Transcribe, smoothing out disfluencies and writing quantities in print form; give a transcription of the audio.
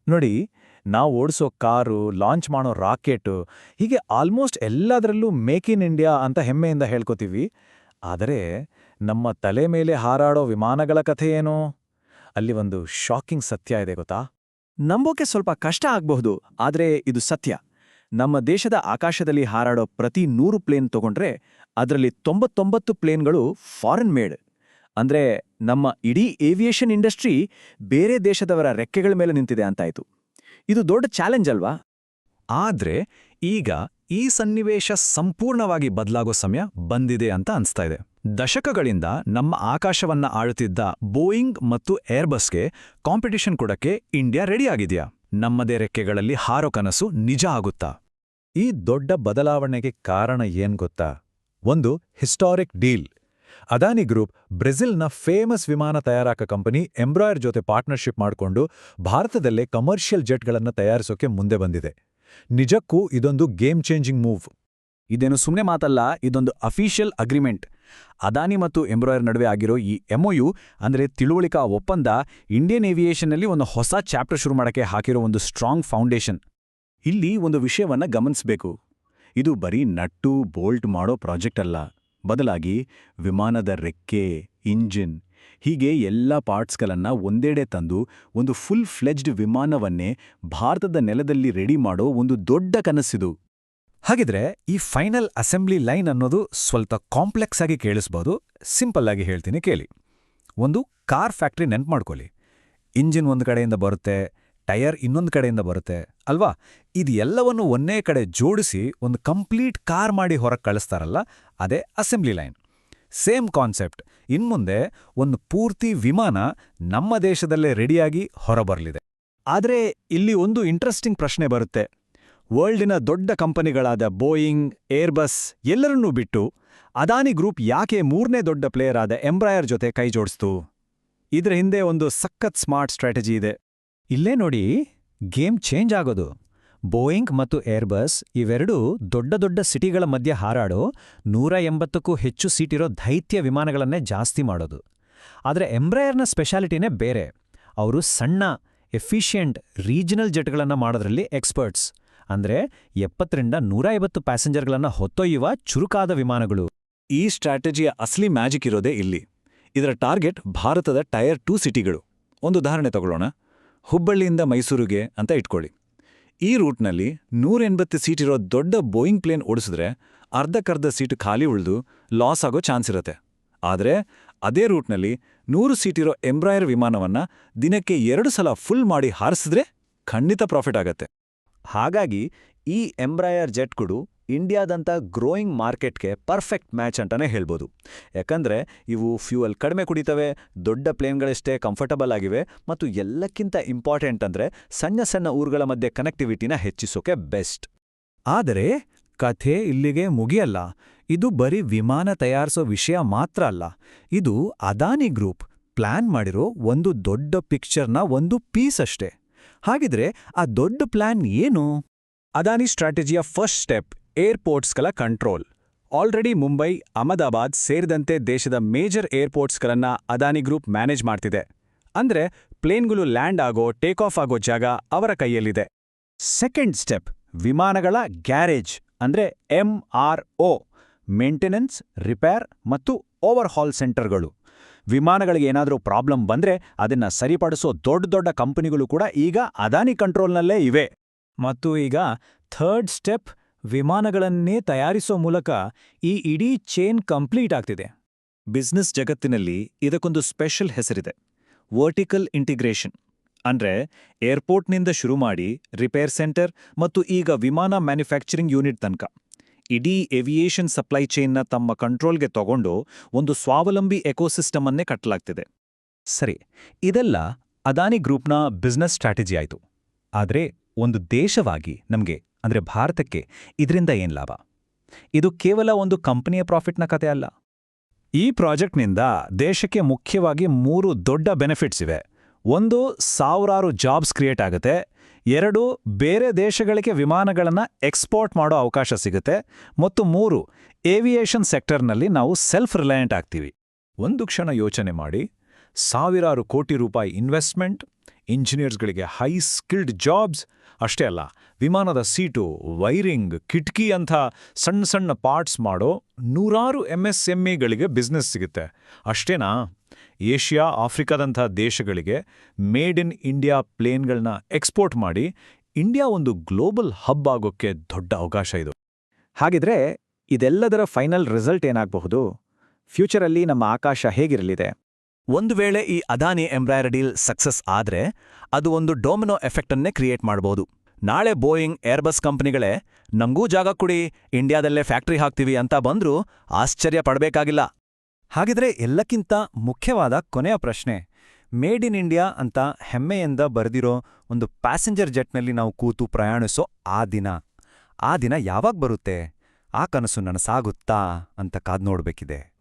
ನೋಡಿ, ನಾವು ಓಡಿಸೋ car, launch ಮಾಡೋ ರಾಕೆಟು, ಹೀಗೆ ಆಲ್ಮೋಸ್ಟ್ ಎಲ್ಲದರಲ್ಲೂ ಮೇಕ್ ಇನ್ ಇಂಡಿಯಾ ಅಂತ ಹೆಮ್ಮೆಯಿಂದ ಹೇಳ್ಕೊತೀವಿ. ಆದರೆ ನಮ್ಮ ತಲೆ ಮೇಲೆ ಹಾರಾಡೋ ವಿಮಾನಗಳ ಕಥೆ ಏನು? ಅಲ್ಲಿ ಒಂದು ಶಾಕಿಂಗ್ ಸತ್ಯ ಇದೆ ಗೊತ್ತಾ? ನಂಬೋಕೆ ಸ್ವಲ್ಪ ಕಷ್ಟ ಆಗ್ಬಹುದು, ಆದ್ರೆ ಇದು ಸತ್ಯ. ನಮ್ಮ ದೇಶದ ಆಕಾಶದಲ್ಲಿ ಹಾರಾಡೋ ಪ್ರತಿ 100 ಪ್ಲೇನ್ ತಗೊಂಡ್ರೆ ಅದರಲ್ಲಿ 99 ಪ್ಲೇನ್ಗಳು ಫಾರಿನ್ ಮೇಡ್. ಅಂದ್ರೆ ನಮ್ಮ ಇಡೀ ಏವಿಯೇಷನ್ ಇಂಡಸ್ಟ್ರಿ ಬೇರೆ ದೇಶದವರ ರೆಕ್ಕೆಗಳ ಮೇಲೆ ನಿಂತಿದೆ ಅಂತಾಯ್ತು. ಇದು ದೊಡ್ಡ ಚಾಲೆಂಜ್ ಅಲ್ವಾ? ಆದ್ರೆ ಈಗ ಈ ಸನ್ನಿವೇಶ ಸಂಪೂರ್ಣವಾಗಿ ಬದಲಾಗೋ ಸಮಯ ಬಂದಿದೆ ಅಂತ ಅನ್ಸ್ತಾ ಇದೆ. ದಶಕಗಳಿಂದ ನಮ್ಮ ಆಕಾಶವನ್ನ ಆಳುತ್ತಿದ್ದ ಬೋಯಿಂಗ್ ಮತ್ತು ಏರ್ಬಸ್ಗೆ ಕಾಂಪಿಟಿಷನ್ ಕೊಡಕ್ಕೆ ಇಂಡಿಯಾ ರೆಡಿಯಾಗಿದೆಯಾ? ನಮ್ಮದೇ ರೆಕ್ಕೆಗಳಲ್ಲಿ ಹಾರೋ ಕನಸು ನಿಜ ಆಗುತ್ತಾ? ಈ ದೊಡ್ಡ ಬದಲಾವಣೆಗೆ ಕಾರಣ ಏನ್ ಗೊತ್ತಾ? ಒಂದು ಹಿಸ್ಟಾರಿಕ್ ಡೀಲ್. ಅದಾನಿ ಗ್ರೂಪ್ ಬ್ರೆಜಿಲ್ನ ಫೇಮಸ್ ವಿಮಾನ ತಯಾರಕ ಕಂಪನಿ ಎಂಬ್ರಾಯರ್ ಜೊತೆ ಪಾರ್ಟ್ನರ್ಶಿಪ್ ಮಾಡಿಕೊಂಡು ಭಾರತದಲ್ಲೇ ಕಮರ್ಷಿಯಲ್ ಜೆಟ್ಗಳನ್ನು ತಯಾರಿಸೋಕೆ ಮುಂದೆ ಬಂದಿದೆ. ನಿಜಕ್ಕೂ ಇದೊಂದು ಗೇಮ್ ಚೇಂಜಿಂಗ್ ಮೂವ್. ಇದೇನು ಸುಮ್ಮನೆ ಮಾತಲ್ಲ, ಇದೊಂದು ಅಫಿಷಿಯಲ್ ಅಗ್ರಿಮೆಂಟ್. ಅದಾನಿ ಮತ್ತು ಎಂಬ್ರಾಯರ್ ನಡುವೆ ಆಗಿರೋ ಈ MOU ಅಂದ್ರೆ ತಿಳುವಳಿಕಾ ಒಪ್ಪಂದ ಇಂಡಿಯನ್ ಏವಿಯೇಷನ್ನಲ್ಲಿ ಒಂದು ಹೊಸ ಚಾಪ್ಟರ್ ಶುರು ಮಾಡಕ್ಕೆ ಹಾಕಿರೋ ಒಂದು ಸ್ಟ್ರಾಂಗ್ ಫೌಂಡೇಶನ್. ಇಲ್ಲಿ ಒಂದು ವಿಷಯವನ್ನ ಗಮನಿಸಬೇಕು. ಇದು ಬರೀ ನಟ್ಟು ಬೋಲ್ಟ್ ಮಾಡೋ ಪ್ರಾಜೆಕ್ಟ್ ಅಲ್ಲ. ಬದಲಾಗಿ ವಿಮಾನದ ರೆಕ್ಕೆ, ಇಂಜಿನ್ ಹೀಗೆ ಎಲ್ಲ ಪಾರ್ಟ್ಸ್ಗಳನ್ನ ಒಂದೆಡೆ ತಂದು ಒಂದು ಫುಲ್ ಫ್ಲೆಜ್ಡ್ ವಿಮಾನವನ್ನೇ ಭಾರತದ ನೆಲದಲ್ಲಿ ರೆಡಿ ಮಾಡೋ ಒಂದು ದೊಡ್ಡ ಕನಸಿದು. ಹಾಗಿದ್ರೆ ಈ ಫೈನಲ್ ಅಸೆಂಬ್ಲಿ ಲೈನ್ ಅನ್ನೋದು ಸ್ವಲ್ಪ ಕಾಂಪ್ಲೆಕ್ಸ್ ಆಗಿ ಕೇಳಿಸ್ಬೋದು. ಸಿಂಪಲ್ ಆಗಿ ಹೇಳ್ತೀನಿ ಕೇಳಿ. ಒಂದು ಕಾರ್ ಫ್ಯಾಕ್ಟ್ರಿ ನೆನ್ಪು ಮಾಡ್ಕೊಳ್ಳಿ. ಇಂಜಿನ್ ಒಂದು ಕಡೆಯಿಂದ ಬರುತ್ತೆ, ಟೈರ್ ಇನ್ನೊಂದು ಕಡೆಯಿಂದ ಬರುತ್ತೆ ಅಲ್ವಾ? ಇದು ಎಲ್ಲವನ್ನು ಒಂದೇ ಕಡೆ ಜೋಡಿಸಿ ಒಂದು ಕಂಪ್ಲೀಟ್ ಕಾರ್ ಮಾಡಿ ಹೊರಗೆ ಕಳಿಸ್ತಾರಲ್ಲ, ಅದೇ ಅಸೆಂಬ್ಲಿ ಲೈನ್. ಸೇಮ್ ಕಾನ್ಸೆಪ್ಟ್ ಇನ್ಮುಂದೆ ಒಂದು ಪೂರ್ತಿ ವಿಮಾನ ನಮ್ಮ ದೇಶದಲ್ಲೇ ರೆಡಿಯಾಗಿ ಹೊರಬರಲಿದೆ. ಆದ್ರೆ ಇಲ್ಲಿ ಒಂದು ಇಂಟ್ರೆಸ್ಟಿಂಗ್ ಪ್ರಶ್ನೆ ಬರುತ್ತೆ. ವರ್ಲ್ಡಿನ ದೊಡ್ಡ ಕಂಪನಿಗಳಾದ ಬೋಯಿಂಗ್, ಏರ್ಬಸ್ ಎಲ್ಲರನ್ನೂ ಬಿಟ್ಟು ಅದಾನಿ ಗ್ರೂಪ್ ಯಾಕೆ 3ನೇ ದೊಡ್ಡ ಪ್ಲೇಯರ್ ಆದ ಎಂಬ್ರಾಯರ್ ಜೊತೆ ಕೈ ಜೋಡಿಸ್ತು? ಇದ್ರ ಹಿಂದೆ ಒಂದು ಸಖತ್ ಸ್ಮಾರ್ಟ್ ಸ್ಟ್ರಾಟಜಿ ಇದೆ. ಇಲ್ಲೇ ನೋಡಿ ಗೇಮ್ ಚೇಂಜ್ ಆಗೋದು. ಬೋಯಿಂಗ್ ಮತ್ತು ಏರ್ಬಸ್ ಇವೆರಡೂ ದೊಡ್ಡ ದೊಡ್ಡ ಸಿಟಿಗಳ ಮಧ್ಯೆ ಹಾರಾಡೋ 180ಕ್ಕೂ ಹೆಚ್ಚು ಸೀಟಿರೋ ದೈತ್ಯ ವಿಮಾನಗಳನ್ನೇ ಜಾಸ್ತಿ ಮಾಡೋದು. ಆದರೆ ಎಂಬ್ರಾಯರ್ನ ಸ್ಪೆಷಾಲಿಟಿನೇ ಬೇರೆ. ಅವರು ಸಣ್ಣ, ಎಫಿಷಿಯೆಂಟ್ ರೀಜನಲ್ ಜೆಟ್ಗಳನ್ನು ಮಾಡೋದ್ರಲ್ಲಿ ಎಕ್ಸ್ಪರ್ಟ್ಸ್. ಅಂದ್ರೆ 70ರಿಂದ 150 ಪ್ಯಾಸೆಂಜರ್ಗಳನ್ನು ಹೊತ್ತೊಯ್ಯುವ ಚುರುಕಾದ ವಿಮಾನಗಳು. ಈ ಸ್ಟ್ರಾಟಜಿಯ ಅಸಲಿ ಮ್ಯಾಜಿಕ್ ಇರೋದೇ ಇಲ್ಲಿ. ಇದರ ಟಾರ್ಗೆಟ್ ಭಾರತದ ಟೈರ್ 2 ಸಿಟಿಗಳು. ಒಂದು ಉದಾಹರಣೆ ತಗೊಳ್ಳೋಣ. ಹುಬ್ಬಳ್ಳಿಯಿಂದ ಮೈಸೂರಿಗೆ ಅಂತ ಇಟ್ಕೊಳ್ಳಿ. ಈ ರೂಟ್ನಲ್ಲಿ 180 ಸೀಟಿರೋ ದೊಡ್ಡ ಬೋಯಿಂಗ್ ಪ್ಲೇನ್ ಓಡಿಸಿದ್ರೆ ಅರ್ಧಕ್ಕರ್ಧ ಸೀಟು ಖಾಲಿ ಉಳಿದು ಲಾಸ್ ಆಗೋ ಚಾನ್ಸ್ ಇರುತ್ತೆ. ಆದರೆ ಅದೇ ರೂಟ್ನಲ್ಲಿ 100 ಸೀಟಿರೋ ಎಂಬ್ರಾಯರ್ ವಿಮಾನವನ್ನ ದಿನಕ್ಕೆ 2 ಸಲ ಫುಲ್ ಮಾಡಿ ಹಾರಿಸಿದ್ರೆ ಖಂಡಿತ ಪ್ರಾಫಿಟ್ ಆಗತ್ತೆ. ಹಾಗಾಗಿ ಈ ಎಂಬ್ರಾಯರ್ ಜೆಟ್ಗಳು ಇಂಡಿಯಾದಂಥ ಗ್ರೋಯಿಂಗ್ ಮಾರ್ಕೆಟ್ಗೆ ಪರ್ಫೆಕ್ಟ್ ಮ್ಯಾಚ್ ಅಂತಾನೆ ಹೇಳ್ಬೋದು. ಯಾಕಂದ್ರೆ ಇವು ಫ್ಯೂಯಲ್ ಕಡಿಮೆ ಕುಡಿತವೆ, ದೊಡ್ಡ ಪ್ಲೇನ್ಗಳಷ್ಟೇ ಕಂಫರ್ಟಬಲ್ ಆಗಿವೆ ಮತ್ತು ಎಲ್ಲಕ್ಕಿಂತ ಇಂಪಾರ್ಟೆಂಟ್ ಅಂದ್ರೆ ಸಣ್ಣ ಸಣ್ಣ ಊರುಗಳ ಮಧ್ಯೆ ಕನೆಕ್ಟಿವಿಟಿನ ಹೆಚ್ಚಿಸೋಕೆ ಬೆಸ್ಟ್. ಆದರೆ ಕಥೆ ಇಲ್ಲಿಗೆ ಮುಗಿಯಲ್ಲ. ಇದು ಬರೀ ವಿಮಾನ ತಯಾರಿಸೋ ವಿಷಯ ಮಾತ್ರ ಅಲ್ಲ. ಇದು ಅದಾನಿ ಗ್ರೂಪ್ ಪ್ಲಾನ್ ಮಾಡಿರೋ ಒಂದು ದೊಡ್ಡ ಪಿಕ್ಚರ್ನ ಒಂದು ಪೀಸ್ ಅಷ್ಟೇ. ಹಾಗಿದ್ರೆ ಆ ದೊಡ್ಡ ಪ್ಲಾನ್ ಏನು? ಅದಾನಿ ಸ್ಟ್ರಾಟಜಿಯ ಫಸ್ಟ್ ಸ್ಟೆಪ್ ಏರ್ಪೋರ್ಟ್ಸ್ಗಳ ಕಂಟ್ರೋಲ್. ಆಲ್ರೆಡಿ ಮುಂಬೈ, ಅಹಮದಾಬಾದ್ ಸೇರಿದಂತೆ ದೇಶದ ಮೇಜರ್ ಏರ್ಪೋರ್ಟ್ಸ್ಗಳನ್ನ ಅದಾನಿ ಗ್ರೂಪ್ ಮ್ಯಾನೇಜ್ ಮಾಡ್ತಿದೆ. ಅಂದ್ರೆ ಪ್ಲೇನ್ಗಳು ಲ್ಯಾಂಡ್ ಆಗೋ, ಟೇಕ್ ಆಫ್ ಆಗೋ ಜಾಗ ಅವರ ಕೈಯಲ್ಲಿದೆ. ಸೆಕೆಂಡ್ ಸ್ಟೆಪ್ ವಿಮಾನಗಳ ಗ್ಯಾರೇಜ್ ಅಂದ್ರೆ MRO, ಮೇಂಟೆನೆನ್ಸ್, ರಿಪೇರ್ ಮತ್ತು ಓವರ್ಹಾಲ್ ಸೆಂಟರ್ಗಳು. ವಿಮಾನಗಳಿಗೆ ಏನಾದರೂ ಪ್ರಾಬ್ಲಮ್ ಬಂದ್ರೆ ಅದನ್ನ ಸರಿಪಡಿಸೋ ದೊಡ್ಡ ದೊಡ್ಡ ಕಂಪನಿಗಳು ಕೂಡ ಈಗ ಅದಾನಿ ಕಂಟ್ರೋಲ್ನಲ್ಲೇ ಇವೆ. ಮತ್ತು ಈಗ ಥರ್ಡ್ ಸ್ಟೆಪ್ ವಿಮಾನಗಳನ್ನೇ ತಯಾರಿಸೋ ಮೂಲಕ ಈ ಇಡೀ ಚೇನ್ ಕಂಪ್ಲೀಟ್ ಆಗ್ತಿದೆ. ಬಿಸ್ನೆಸ್ ಜಗತ್ತಿನಲ್ಲಿ ಇದಕ್ಕೊಂದು ಸ್ಪೆಷಲ್ ಹೆಸರಿದೆ, ವರ್ಟಿಕಲ್ ಇಂಟಿಗ್ರೇಷನ್. ಅಂದ್ರೆ ಏರ್ಪೋರ್ಟ್ನಿಂದ ಶುರು ಮಾಡಿ ರಿಪೇರ್ ಸೆಂಟರ್ ಮತ್ತು ಈಗ ವಿಮಾನ ಮ್ಯಾನುಫ್ಯಾಕ್ಚರಿಂಗ್ ಯೂನಿಟ್ ತನಕ ಇಡೀ ಏವಿಯೇಷನ್ ಸಪ್ಲೈ ಚೈನ್ನ ತಮ್ಮ ಕಂಟ್ರೋಲ್ಗೆ ತಗೊಂಡು ಒಂದು ಸ್ವಾವಲಂಬಿ ಎಕೋಸಿಸ್ಟಮ್ ಅನ್ನೇ ಕಟ್ಟಲಾಗ್ತಿದೆ. ಸರಿ, ಇದೆಲ್ಲ ಅದಾನಿ ಗ್ರೂಪ್ನ ಬಿಸ್ನೆಸ್ ಸ್ಟ್ರಾಟಜಿ ಆಯಿತು. ಆದರೆ ಒಂದು ದೇಶವಾಗಿ ನಮಗೆ ಅಂದ್ರೆ ಭಾರತಕ್ಕೆ ಇದರಿಂದ ಏನ್ ಲಾಭ? ಇದು ಕೇವಲ ಒಂದು ಕಂಪನಿಯ ಪ್ರಾಫಿಟ್ನ ಕತೆ ಅಲ್ಲ. ಈ ಪ್ರಾಜೆಕ್ಟ್ನಿಂದ ದೇಶಕ್ಕೆ ಮುಖ್ಯವಾಗಿ 3 ದೊಡ್ಡ ಬೆನಿಫಿಟ್ಸ್ ಇವೆ. ಒಂದು, ಸಾವಿರಾರು ಜಾಬ್ಸ್ ಕ್ರಿಯೇಟ್ ಆಗುತ್ತೆ. 2, ಬೇರೆ ದೇಶಗಳಿಗೆ ವಿಮಾನಗಳನ್ನು ಎಕ್ಸ್ಪೋರ್ಟ್ ಮಾಡೋ ಅವಕಾಶ ಸಿಗುತ್ತೆ. ಮತ್ತು 3, ಏವಿಯೇಷನ್ ಸೆಕ್ಟರ್ನಲ್ಲಿ ನಾವು ಸೆಲ್ಫ್ ರಿಲಯಂಟ್ ಆಗ್ತೀವಿ. ಒಂದು ಕ್ಷಣ ಯೋಚನೆ ಮಾಡಿ. ಸಾವಿರಾರು ಕೋಟಿ ರೂಪಾಯಿ ಇನ್ವೆಸ್ಟ್ಮೆಂಟ್, ಇಂಜಿನಿಯರ್ಸ್ಗಳಿಗೆ ಹೈ ಸ್ಕಿಲ್ಡ್ ಜಾಬ್ಸ್ ಅಷ್ಟೇ ಅಲ್ಲ, ವಿಮಾನದ ಸೀಟು, ವೈರಿಂಗ್, ಕಿಟಕಿ ಅಂಥ ಸಣ್ಣ ಸಣ್ಣ ಪಾರ್ಟ್ಸ್ ಮಾಡೋ ನೂರಾರು MSMEಗಳಿಗೆ ಬಿಸ್ನೆಸ್ ಸಿಗುತ್ತೆ. ಅಷ್ಟೇನಾ, ಏಷ್ಯಾ, ಆಫ್ರಿಕಾದಂಥ ದೇಶಗಳಿಗೆ ಮೇಡ್ ಇನ್ ಇಂಡಿಯಾ ಪ್ಲೇನ್ಗಳನ್ನ ಎಕ್ಸ್ಪೋರ್ಟ್ ಮಾಡಿ ಇಂಡಿಯಾ ಒಂದು ಗ್ಲೋಬಲ್ ಹಬ್ ಆಗೋಕ್ಕೆ ದೊಡ್ಡ ಅವಕಾಶ ಇದು. ಹಾಗಿದ್ರೆ ಇದೆಲ್ಲದರ ಫೈನಲ್ ರಿಸಲ್ಟ್ ಏನಾಗಬಹುದು? ಫ್ಯೂಚರಲ್ಲಿ ನಮ್ಮ ಆಕಾಶ ಹೇಗಿರಲಿದೆ? ಒಂದು ವೇಳೆ ಈ ಅದಾನಿ ಎಂಬ್ರಾಯರ್ ಡೀಲ್ ಸಕ್ಸಸ್ ಆದ್ರೆ ಅದು ಒಂದು ಡೊಮಿನೋ ಎಫೆಕ್ಟನ್ನೇ ಕ್ರಿಯೇಟ್ ಮಾಡಬಹುದು. ನಾಳೆ ಬೋಯಿಂಗ್, ಏರ್ಬಸ್ ಕಂಪನಿಗಳೇ ನಮಗೂ ಜಾಗ ಕೊಡಿ, ಇಂಡಿಯಾದಲ್ಲೇ ಫ್ಯಾಕ್ಟ್ರಿ ಹಾಕ್ತೀವಿ ಅಂತ ಬಂದ್ರೂ ಆಶ್ಚರ್ಯ ಪಡಬೇಕಾಗಿಲ್ಲ. ಹಾಗಿದ್ರೆ ಎಲ್ಲಕ್ಕಿಂತ ಮುಖ್ಯವಾದ ಕೊನೆಯ ಪ್ರಶ್ನೆ, ಮೇಡ್ ಇನ್ ಇಂಡಿಯಾ ಅಂತ ಹೆಮ್ಮೆಯಿಂದ ಬರೆದಿರೋ ಒಂದು ಪ್ಯಾಸೆಂಜರ್ ಜೆಟ್ನಲ್ಲಿ ನಾವು ಕೂತು ಪ್ರಯಾಣಿಸೋ ಆ ದಿನ ಯಾವಾಗ ಬರುತ್ತೆ? ಆ ಕನಸು ನನಸಾಗುತ್ತಾ ಅಂತ ಕಾದ್ ನೋಡ್ಬೇಕಿದೆ.